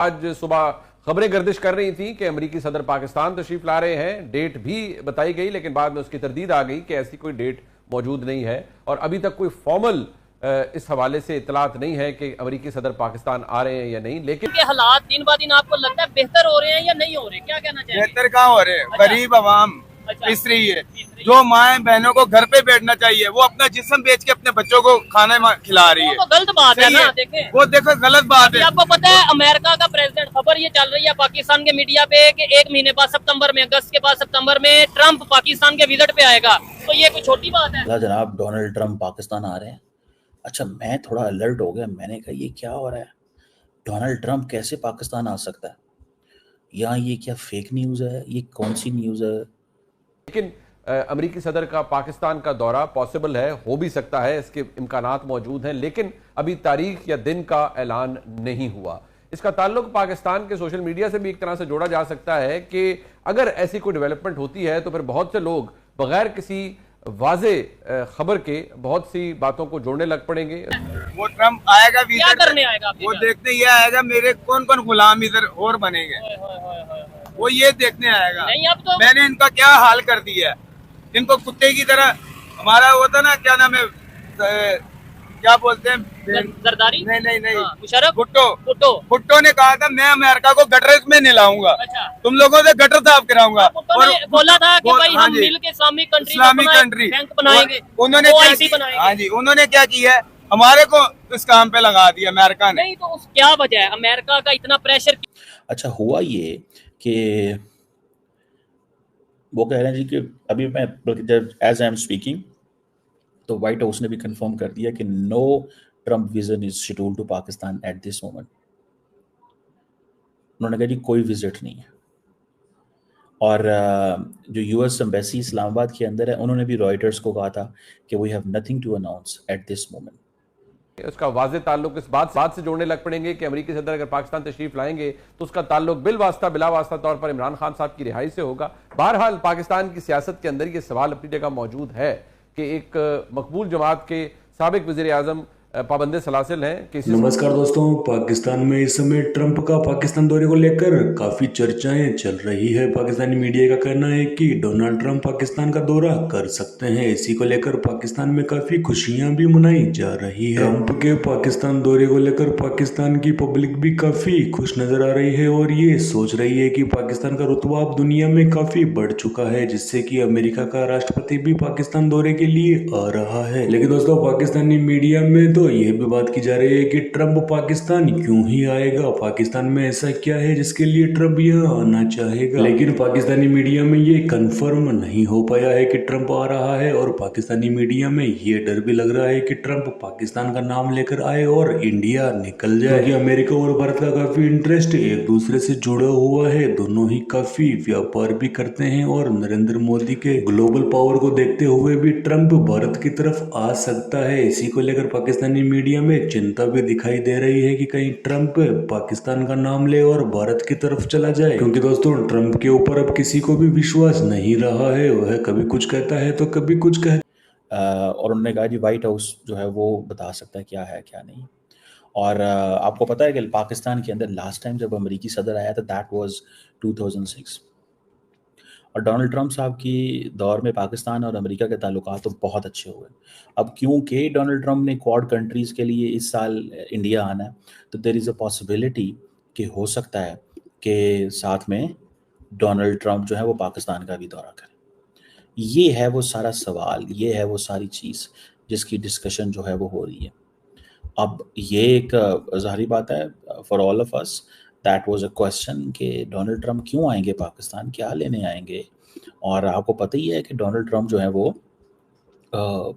आज सुबह खबरें गर्दिश कर रही थी कि अमेरिकी सदर पाकिस्तान तशरीफ ला रहे हैं। डेट भी बताई गई, लेकिन बाद में उसकी तरदीद आ गई कि ऐसी कोई डेट मौजूद नहीं है और अभी तक कोई फॉर्मल इस हवाले से इतलात नहीं है कि अमेरिकी सदर पाकिस्तान आ रहे हैं या नहीं। लेकिन के हालात दिन ब दिन आपको लगता है बेहतर हो रहे हैं या नहीं हो रहे, क्या कहना चाहिए? बेहतर कहाँ हो रहे हैं? अच्छा। गरीब आवाम अच्छा। पिस रही है। जो माए बहनों को घर पे बैठना चाहिए वो अपना जिस्म बेच के अपने बच्चों को खाना खिला रही है। वो तो गलत बात है सही ना, है। देखें वो देखो गलत बात है। आपको पता है अमेरिका का प्रेसिडेंट, खबर ये चल रही है पाकिस्तान के मीडिया पे कि 1 महीने बाद सितंबर में, अगस्त के बाद सितंबर में ट्रंप पाकिस्तान के विजिट पे आएगा, तो ये कोई छोटी बात है? जनाब डोनाल्ड ट्रंप पाकिस्तान आ रहे हैं। अच्छा, मैं थोड़ा अलर्ट हो गया। मैंने कहा ये क्या हो रहा है, डोनाल्ड ट्रंप कैसे पाकिस्तान आ सकता है, या ये क्या फेक न्यूज़ है, ये कौन सी न्यूज़ है? लेकिन अमेरिकी सदर का पाकिस्तान का दौरा पॉसिबल है, हो भी सकता है, इसके इम्कानात मौजूद हैं, लेकिन अभी तारीख या दिन का ऐलान नहीं हुआ। इसका ताल्लुक पाकिस्तान के सोशल मीडिया से भी एक तरह से जोड़ा जा सकता है कि अगर ऐसी कोई डेवलपमेंट होती है तो फिर बहुत से लोग बगैर किसी वाजे खबर के बहुत सी बातों को जोड़ने लग पड़ेंगे। वो ट्रम्प आएगा क्या विजिट करने आएगा आपके वो घर? देखने ये आएगा मेरे कौन कौन गुलाम इधर और बनेंगे। ओए, ओए, ओए, ओए, ओए। वो ये देखने आएगा। नहीं, अब तो मैंने इनका क्या हाल कर दिया है, इनको कुत्ते की तरह। हमारा वो था ना, क्या नाम है, क्या बोलते हैं, जरदारी, नहीं नहीं नहीं, हाँ, मुशर्रफ, भुट्टो। भुट्टो। भुट्टो ने कहा था मैं अमेरिका को गटर में नहलाऊंगा, अच्छा। तुम लोगों से गटर साफ कराऊंगा। भुट्टो ने बोला था कि भाई हाँ हम जी, मिल के इस्लामिक इस्लामिक कंट्री बैंक बनाएंगे, उन्होंने क्या OIC किया? बनाएंगे। हाँ जी, उन्होंने क्या किया है, हमारे को इस काम पे लगा दिया अमेरिका ने। नहीं तो उस क्या वजह है अमेरिका का इतना प्रेशर? अच्छा, हुआ ये कि वो कह रहे हैं जी कि अभी मैं जब एज आई एम स्पीकिंग तो व्हाइट हाउस ने भी कंफर्म कर दिया कि no Trump vision is scheduled to Pakistan at this moment. उन्होंने कहा जी कोई विजिट नहीं है। और जो यूएस एम्बेसी इस्लामाबाद के अंदर है, उन्होंने भी रॉयटर्स को कहा था कि we have nothing to announce at this moment. उसका वाज़े ताल्लुक इस बात से जोड़ने लग पड़ेंगे कि अमेरिकी सदर अगर पाकिस्तान तशरीफ लाएंगे तो उसका ताल्लुक बिला वास्ता तौर पर इमरान खान साहब की रिहाई से होगा। बहरहाल पाकिस्तान की सियासत के अंदर ये सवाल अपनी जगह मौजूद है कि एक मकबूल जमात के साबिक वज़ीर आज़म पाबंदे सलासिल हैं कि नमस्कार दोस्तों, पाकिस्तान में इस समय ट्रंप का पाकिस्तान दौरे को लेकर काफी चर्चाएं चल रही है। पाकिस्तानी मीडिया का कहना है कि डोनाल्ड ट्रंप पाकिस्तान का दौरा कर सकते हैं। इसी को लेकर पाकिस्तान में काफी खुशियां भी मनाई जा रही है। ट्रंप के पाकिस्तान दौरे को लेकर पाकिस्तान की पब्लिक भी काफी खुश नजर आ रही है और ये सोच रही है कि पाकिस्तान का रुतबा अब दुनिया में काफी बढ़ चुका है, जिससे कि अमेरिका का राष्ट्रपति भी पाकिस्तान दौरे के लिए आ रहा है। लेकिन दोस्तों, पाकिस्तानी मीडिया में तो यह भी बात की जा रही है कि ट्रंप पाकिस्तान क्यों ही आएगा, पाकिस्तान में ऐसा क्या है जिसके लिए ट्रंप यहाँ आना चाहेगा। लेकिन पाकिस्तानी मीडिया में ये कंफर्म नहीं हो पाया है कि ट्रंप आ रहा है और पाकिस्तानी मीडिया में ये डर भी लग रहा है कि ट्रंप पाकिस्तान का नाम लेकर आए और इंडिया निकल जाए, क्योंकि अमेरिका और भारत का काफी इंटरेस्ट एक दूसरे से जुड़ा हुआ है। दोनों ही काफी व्यापार भी करते हैं और नरेंद्र मोदी के ग्लोबल पावर को देखते हुए भी ट्रंप भारत की तरफ आ सकता है। इसी को लेकर पाकिस्तानी मीडिया में चिंता भी दिखाई दे रही है कि कहीं ट्रंप पाकिस्तान का नाम ले और भारत की तरफ चला जाए, क्योंकि दोस्तों ट्रंप के ऊपर अब किसी को भी विश्वास नहीं रहा है। वह कभी कुछ कहता है तो कभी कुछ और उन्होंने कहा जी व्हाइट हाउस जो है वो बता सकता है क्या है क्या नहीं। और आपको पता है कि पाकिस्तान के अंदर लास्ट टाइम जब अमेरिकी सदर आया था दैट वाज 2006, और डोनाल्ड ट्रंप साहब की दौर में पाकिस्तान और अमेरिका के ताल्लुकात तो बहुत अच्छे हुए। अब क्योंकि डोनाल्ड ट्रंप ने क्वाड कंट्रीज़ के लिए इस साल इंडिया आना है, तो देयर इज़ अ पॉसिबिलिटी कि हो सकता है कि साथ में डोनाल्ड ट्रंप जो है वो पाकिस्तान का भी दौरा करें। ये है वो सारा सवाल, ये है वो सारी चीज़ जिसकी डिस्कशन जो है वो हो रही है। अब ये एक ज़ाहिर बात है for all of us that was a question कि डोनाल्ड ट्रंप क्यों आएंगे पाकिस्तान, क्या लेने आएंगे। और आपको पता ही है कि डोनाल्ड ट्रंप जो है वो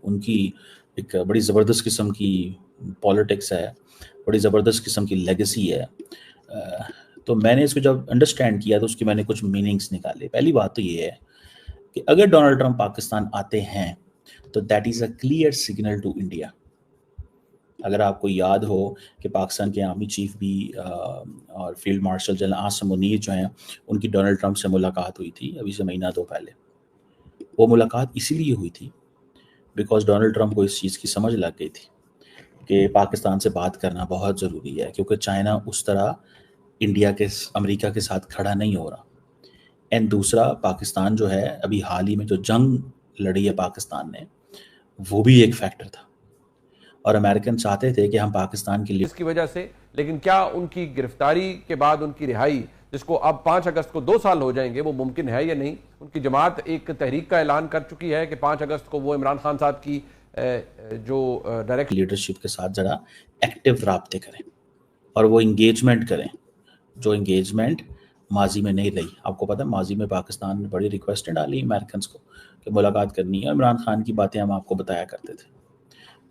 उनकी एक बड़ी ज़बरदस्त किस्म की पॉलिटिक्स है, बड़ी ज़बरदस्त किस्म की लेगेसी है। तो मैंने इसको जब अंडरस्टैंड किया तो उसकी मैंने कुछ मीनिंग्स निकाले। पहली बात तो ये है कि अगर डोनाल्ड ट्रंप पाकिस्तान आते हैं तो that is a clear signal to India. अगर आपको याद हो कि पाकिस्तान के आर्मी चीफ भी और field marshal general Asim Munir जो हैं उनकी डोनाल्ड ट्रंप से मुलाकात हुई थी अभी से महीना दो पहले। वो मुलाकात इसीलिए हुई थी बिकॉज डोनाल्ड ट्रंप को इस चीज़ की समझ लग गई थी कि पाकिस्तान से बात करना बहुत ज़रूरी है, क्योंकि चाइना उस तरह अमेरिका के साथ खड़ा नहीं हो रहा। एंड दूसरा, पाकिस्तान जो है अभी हाल ही में जो जंग लड़ी है पाकिस्तान ने, वो भी एक फैक्टर था, और अमेरिकन चाहते थे कि हम पाकिस्तान के लिए इसकी वजह से। लेकिन क्या उनकी गिरफ्तारी के बाद उनकी रिहाई, जिसको अब 5 अगस्त को 2 साल हो जाएंगे, वो मुमकिन है या नहीं? उनकी जमात एक तहरीक का ऐलान कर चुकी है कि 5 अगस्त को वो इमरान खान साहब की जो डायरेक्ट लीडरशिप के साथ ज़रा एक्टिव राब्ते करें और वो इंगेजमेंट करें, जो इंगेजमेंट माजी में नहीं रही। आपको पता है माजी में पाकिस्तान ने बड़ी रिक्वेस्टें डाली अमेरिकन को कि मुलाकात करनी है, इमरान खान की बातें हम आपको बताया करते थे।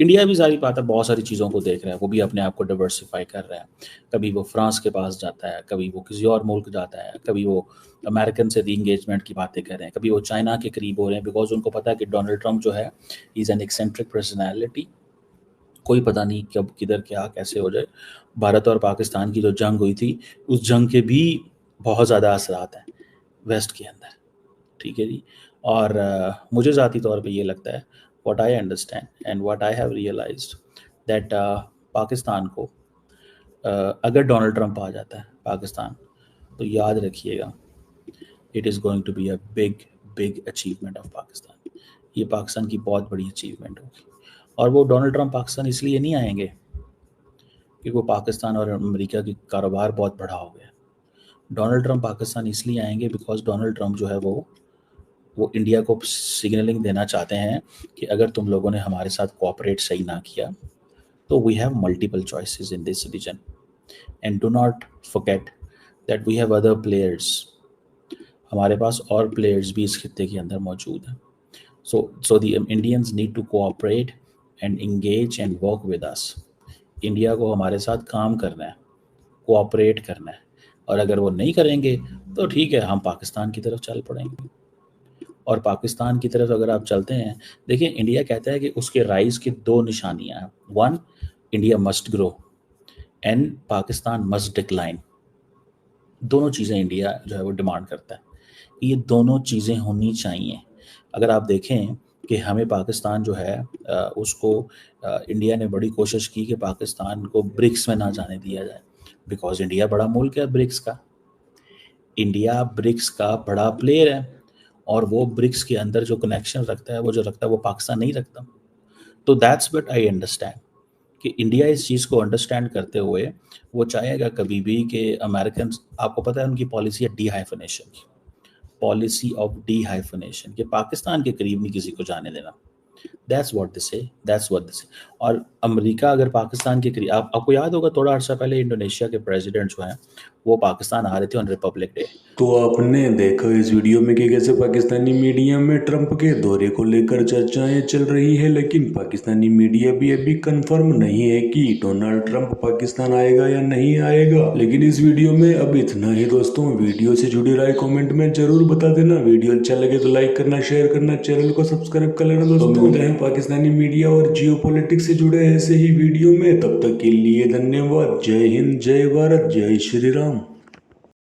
इंडिया भी सारी बात है, बहुत सारी चीज़ों को देख रहा है, वो भी अपने आप को डाइवर्सिफाई कर रहा है। कभी वो फ्रांस के पास जाता है, कभी वो किसी और मुल्क जाता है, कभी वो अमेरिकन से री इंगेजमेंट की बातें कर रहे हैं, कभी वो चाइना के करीब हो रहे हैं, बिकॉज उनको पता है कि डोनाल्ड ट्रंप जो है इज़ एन एक्सेंट्रिक पर्सनैलिटी। कोई पता नहीं कब किधर क्या कैसे हो जाए। भारत और पाकिस्तान की जो जंग हुई थी, उस जंग के भी बहुत ज़्यादा असरात हैं वेस्ट के अंदर, ठीक है जी। और मुझे ज़ाती तौर पे ये लगता है, what I understand and what I have realized that Pakistan को अगर डोनाल्ड ट्रंप आ जाता है पाकिस्तान, तो याद रखिएगा it is going to be a big achievement of Pakistan. ये पाकिस्तान की बहुत बड़ी अचीवमेंट होगी। और वो डोनाल्ड ट्रंप पाकिस्तान इसलिए नहीं आएंगे कि वो पाकिस्तान और अमेरिका की कारोबार बहुत बड़ा हो गया। डोनाल्ड ट्रंप पाकिस्तान इसलिए आएंगे बिकॉज डोनाल्ड ट्रंप जो है वो इंडिया को सिग्नलिंग देना चाहते हैं कि अगर तुम लोगों ने हमारे साथ कोऑपरेट सही ना किया तो we have multiple choices in this region and do not forget that we have other players. हमारे पास और प्लेयर्स भी इस खित्ते के अंदर मौजूद हैं। So the Indians need to cooperate and engage and work with us. India को हमारे साथ काम करना है, कोऑपरेट करना है, और अगर वो नहीं करेंगे तो ठीक है, हम पाकिस्तान की तरफ चल पड़ेंगे। और पाकिस्तान की तरफ अगर आप चलते हैं, देखिए इंडिया कहता है कि उसके राइज की 2 निशानियां हैं, 1 India must grow and Pakistan must decline. दोनों चीज़ें इंडिया जो है वो डिमांड करता है, ये दोनों चीज़ें होनी चाहिए। अगर आप देखें कि हमें पाकिस्तान जो है उसको इंडिया ने बड़ी कोशिश की कि पाकिस्तान को ब्रिक्स में ना जाने दिया जाए, बिकॉज इंडिया बड़ा मुल्क है ब्रिक्स का। इंडिया ब्रिक्स का बड़ा प्लेयर है और वो ब्रिक्स के अंदर जो कनेक्शन रखता है, वो जो रखता है, वो पाकिस्तान नहीं रखता। तो दैट्स व्हाट आई अंडरस्टैंड कि इंडिया इस चीज़ को अंडरस्टैंड करते हुए वो चाहेगा कभी भी कि अमेरिकन, आपको पता है उनकी पॉलिसी है डी-हाइफनेशन की, पॉलिसी ऑफ डी-हाइफनेशन, कि पाकिस्तान के करीब नहीं किसी को जाने देना। दैट्स व्हाट दे से। और अमेरिका अगर पाकिस्तान के करीब, आपको याद होगा थोड़ा अर्सा पहले इंडोनेशिया के प्रेसिडेंट जो हैं वो पाकिस्तान आ रहे थे ऑन रिपब्लिक डे। तो आपने देखा इस वीडियो में कि कैसे पाकिस्तानी मीडिया में ट्रंप के दौरे को लेकर चर्चाएं चल रही है, लेकिन पाकिस्तानी मीडिया भी अभी कंफर्म नहीं है कि डोनाल्ड ट्रंप पाकिस्तान आएगा या नहीं आएगा। लेकिन इस वीडियो में अब इतना ही दोस्तों। वीडियो से जुड़ी राय कमेंट में जरूर बता देना। वीडियो अच्छा लगे तो लाइक करना, शेयर करना, चैनल को सब्सक्राइब कर लेना दोस्तों। मिलते हैं पाकिस्तानी मीडिया और जियोपॉलिटिक्स से जुड़े ऐसे ही वीडियो में, तब तक के लिए धन्यवाद। जय हिंद, जय भारत, जय श्री राम।